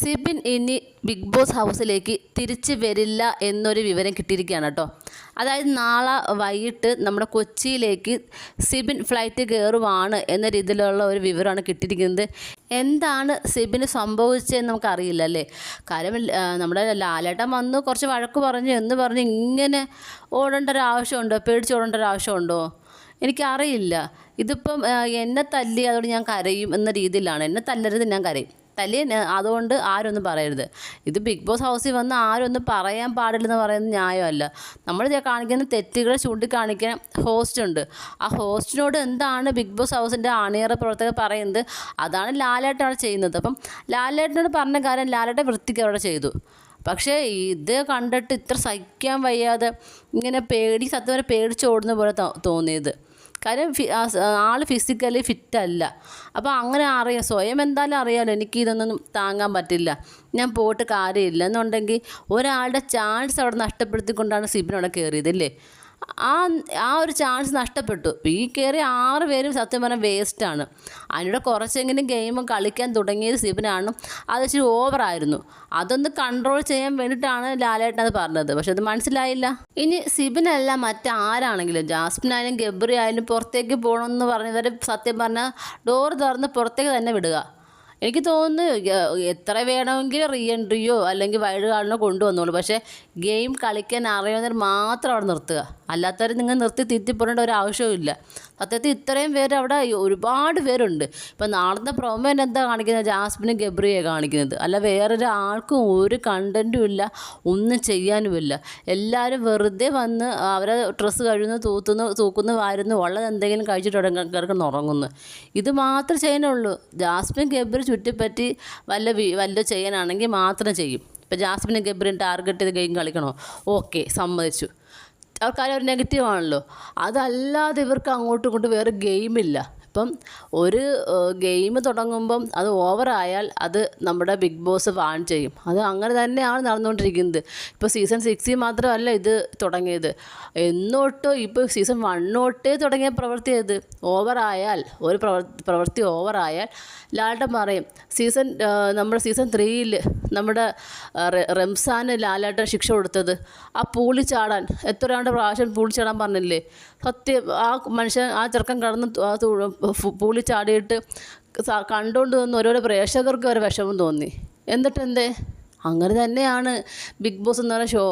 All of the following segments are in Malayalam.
സിബിൻ ഇനി ബിഗ് ബോസ് ഹൗസിലേക്ക് തിരിച്ച് വരില്ല എന്നൊരു വിവരം കിട്ടിയിരിക്കുകയാണ് കേട്ടോ. അതായത് നാളെ വൈകിട്ട് നമ്മുടെ കൊച്ചിയിലേക്ക് സിബിൻ ഫ്ലൈറ്റ് കയറുവാണ് എന്ന രീതിയിലുള്ള ഒരു വിവരമാണ് കിട്ടിയിരിക്കുന്നത്. എന്താണ് സിബിന് സംഭവിച്ചതെന്ന് നമുക്കറിയില്ല അല്ലേ. കാര്യം നമ്മുടെ ലാലേട്ടൻ വന്നു കുറച്ച് വഴക്ക് പറഞ്ഞു എന്ന് പറഞ്ഞ് ഇങ്ങനെ ഓടേണ്ട ഒരു ആവശ്യമുണ്ടോ, പേടിച്ച് ഓടേണ്ട ഒരു ആവശ്യമുണ്ടോ? എനിക്കറിയില്ല. ഇതിപ്പം എന്നെ തല്ലി അതുകൊണ്ട് ഞാൻ കരയും എന്ന രീതിയിലാണ്. എന്നെ തല്ലരുത്, ഞാൻ കരയും. തല്ലി അതുകൊണ്ട് ആരൊന്നും പറയരുത്. ഇത് ബിഗ് ബോസ് ഹൗസിൽ വന്ന് ആരൊന്നും പറയാൻ പാടില്ലെന്ന് പറയുന്നത് ന്യായമല്ല. നമ്മൾ കാണിക്കുന്ന തെറ്റുകൾ ചൂണ്ടിക്കാണിക്കാൻ ഹോസ്റ്റുണ്ട്. ആ ഹോസ്റ്റിനോട് എന്താണ് ബിഗ് ബോസ് ഹൗസിൻ്റെ അണിയറ പ്രവർത്തകർ പറയുന്നത്, അതാണ് ലാലേട്ടനാണ് ചെയ്യുന്നത്. അപ്പം ലാലേട്ടനോട് പറഞ്ഞ കാര്യം ലാലേട്ടൻ വൃത്തിക്ക് അവിടെ ചെയ്തു. പക്ഷേ ഇത് കണ്ടിട്ട് ഇത്ര സഹിക്കാൻ വയ്യാതെ ഇങ്ങനെ സത്യം വരെ പേടിച്ചോടുന്ന പോലെ തോന്നിയത്. കാര്യം ആൾ ഫിസിക്കലി ഫിറ്റല്ല. അപ്പോൾ അങ്ങനെ അറിയാം, സ്വയം എന്തായാലും അറിയാമല്ലോ എനിക്കിതൊന്നും താങ്ങാൻ പറ്റില്ല, ഞാൻ പോയിട്ട് കാര്യമില്ല എന്നുണ്ടെങ്കിൽ ഒരാളുടെ ചാൻസ് അവിടെ നഷ്ടപ്പെടുത്തിക്കൊണ്ടാണ് സിബിൻ അവിടെ കയറിയത് അല്ലേ. ആ ഒരു ചാൻസ് നഷ്ടപ്പെട്ടു. ഈ കയറിയ 6 പേരും സത്യം പറഞ്ഞാൽ വേസ്റ്റാണ്. അതിനോട് കുറച്ചെങ്കിലും ഗെയിം കളിക്കാൻ തുടങ്ങിയത് സിബിനാണ്. അത് ഇച്ചിരി ഓവറായിരുന്നു. അതൊന്ന് കൺട്രോൾ ചെയ്യാൻ വേണ്ടിയിട്ടാണ് ലാലേട്ടൻ അത് പറഞ്ഞത്. പക്ഷെ അത് മനസ്സിലായില്ല. ഇനി സിബിനല്ല മറ്റാരാണെങ്കിലും, ജാസ്മിനായാലും ഗബ്രി ആയാലും പുറത്തേക്ക് പോകണമെന്ന് പറഞ്ഞവരെ സത്യം പറഞ്ഞാൽ ഡോർ തുറന്ന് പുറത്തേക്ക് തന്നെ വിടുക. എനിക്ക് തോന്നുന്നു എത്ര വേണമെങ്കിലും റീ എൻട്രിയോ അല്ലെങ്കിൽ വൈഡ് കാർഡിനോ കൊണ്ടുവന്നോളൂ. പക്ഷേ ഗെയിം കളിക്കാൻ അറിയാവുന്നവർ മാത്രം അവിടെ നിർത്തുക. അല്ലാത്തവർ നിങ്ങൾ നിർത്തി തിരുത്തിപ്പോടേണ്ട ഒരു ആവശ്യവുമില്ല. സത്യത്തിൽ ഇത്രയും പേര് അവിടെ ഒരുപാട് പേരുണ്ട്. ഇപ്പം നാളത്തെ പ്രൊമോയിൽ എന്താ കാണിക്കുന്നത്, ജാസ്മിനും ഗബ്രിയെ കാണിക്കുന്നത്. അല്ല വേറൊരാൾക്കും ഒരു കണ്ടൻറ്റും ഇല്ല, ഒന്നും ചെയ്യാനുമില്ല. എല്ലാവരും വെറുതെ വന്ന് അവരെ ഡ്രസ്സ് കഴിയുന്നു, തൂക്കുന്നു, വാരുന്നു, ഉള്ളത് എന്തെങ്കിലും കഴിച്ചിട്ട് കിടക്കുന്നു, ഉറങ്ങുന്നു. ഇത് മാത്രമേ ചെയ്യാനുള്ളൂ. ജാസ്മിൻ ഗബ്രി ചുറ്റിപ്പറ്റി വല്ല ചെയ്യാനാണെങ്കിൽ മാത്രം ചെയ്യും. ഇപ്പം ജാസ്മിനും ഗബ്രിയും ടാർഗറ്റ് ചെയ്ത് ഗെയിം കളിക്കണോ? ഓക്കെ, സമ്മതിച്ചു. ആൾക്കാർ ഒരു നെഗറ്റീവാണല്ലോ. അതല്ലാതെ ഇവർക്ക് അങ്ങോട്ടും ഇങ്ങോട്ടും വേറെ ഗെയിമില്ല. ഇപ്പം ഒരു ഗെയിം തുടങ്ങുമ്പം അത് ഓവറായാൽ അത് നമ്മുടെ ബിഗ് ബോസ് ബാൻ ചെയ്യും. അത് അങ്ങനെ തന്നെയാണ് നടന്നുകൊണ്ടിരിക്കുന്നത്. ഇപ്പോൾ സീസൺ 6 മാത്രമല്ല ഇത് തുടങ്ങിയത്, എന്നോട്ടോ ഇപ്പോൾ സീസൺ 1 തൊട്ടേ തുടങ്ങിയ പ്രവൃത്തി ഇത് ഓവറായാൽ, ഒരു പ്രവൃത്തി ഓവറായാൽ ലാലേട്ടൻ പറയും. നമ്മുടെ സീസൺ 3 നമ്മുടെ റംസാന് ലാലേട്ടൻ ശിക്ഷ കൊടുത്തത് ആ പൂളി ചാടാൻ, എത്രയാണ്ട് പ്രാവശ്യം പൂളി ചാടാൻ പറഞ്ഞില്ലേ. സത്യം ആ മനുഷ്യൻ, ആ ചെറുക്കൻ കടന്ന് പൂളി ചാടിയിട്ട് കണ്ടുകൊണ്ട് നിന്ന് ഓരോരോ പ്രേക്ഷകർക്ക് വരെ വിഷമം തോന്നി. എന്നിട്ടെന്തേ? അങ്ങനെ തന്നെയാണ് ബിഗ് ബോസ് എന്ന് പറയുന്ന ഷോ.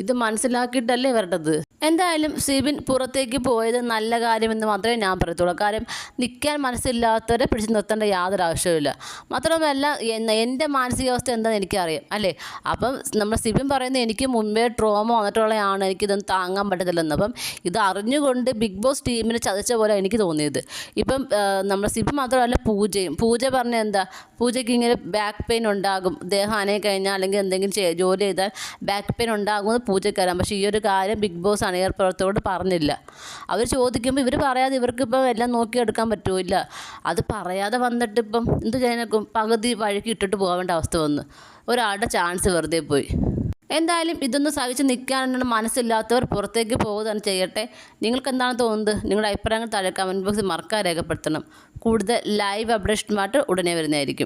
ഇത് മനസ്സിലാക്കിയിട്ടല്ലേ വരേണ്ടത്. എന്തായാലും സിബിൻ പുറത്തേക്ക് പോയത് നല്ല കാര്യമെന്ന് മാത്രമേ ഞാൻ പറയത്തുള്ളൂ. കാര്യം നിൽക്കാൻ മനസ്സില്ലാത്തവരെ പിടിച്ച് നിർത്തേണ്ട യാതൊരു ആവശ്യവുമില്ല. മാത്രമല്ല എൻ്റെ മാനസികാവസ്ഥ എന്താണെന്ന് എനിക്കറിയാം അല്ലേ. അപ്പം നമ്മൾ സിബിൻ പറയുന്നത് എനിക്ക് മുൻപേ ട്രോമ വന്നിട്ടുള്ളതാണ്, എനിക്കിതൊന്നും താങ്ങാൻ പറ്റത്തില്ലെന്ന്. അപ്പം ഇത് അറിഞ്ഞുകൊണ്ട് ബിഗ് ബോസ് ടീമിനെ ചതിച്ച പോലെ എനിക്ക് തോന്നിയത്. ഇപ്പം നമ്മൾ സിബിൻ മാത്രമല്ല പൂജ പറഞ്ഞ എന്താ, പൂജയ്ക്ക് ഇങ്ങനെ ബാക്ക് പെയിൻ ഉണ്ടാകും, ദേഹം അനയെ കഴിഞ്ഞാൽ അല്ലെങ്കിൽ എന്തെങ്കിലും ജോലി ചെയ്താൽ ബാക്ക് പെയിൻ ഉണ്ടാകുമെന്ന് പൂജക്കറിയാം. പക്ഷേ ഈ ഒരു കാര്യം ബിഗ് ബോസ് അണിയർ പ്രവർത്തകരോട് പറഞ്ഞില്ല. അവർ ചോദിക്കുമ്പോൾ ഇവർ പറയാതെ ഇവർക്കിപ്പോൾ എല്ലാം നോക്കിയെടുക്കാൻ പറ്റുമില്ല. അത് പറയാതെ വന്നിട്ട് ഇപ്പം എന്ത് ചെയ്യാനൊക്കും, പകുതി വഴിക്ക് ഇട്ടിട്ട് പോകേണ്ട അവസ്ഥ വന്നു. ഒരാളുടെ ചാൻസ് വെറുതെ പോയി. എന്തായാലും ഇതൊന്നും സഹിച്ച് നിൽക്കാനുള്ള മനസ്സില്ലാത്തവർ പുറത്തേക്ക് പോകുകയാണ് ചെയ്യട്ടെ. നിങ്ങൾക്ക് എന്താണ് തോന്നുന്നത്? നിങ്ങളുടെ അഭിപ്രായങ്ങൾ താഴെ കമൻറ്റ് ബോക്സിൽ മറക്കാതെ രേഖപ്പെടുത്തണം. കൂടുതൽ ലൈവ് അപ്ഡേഷനുമായിട്ട് ഉടനെ വരുന്നതായിരിക്കും.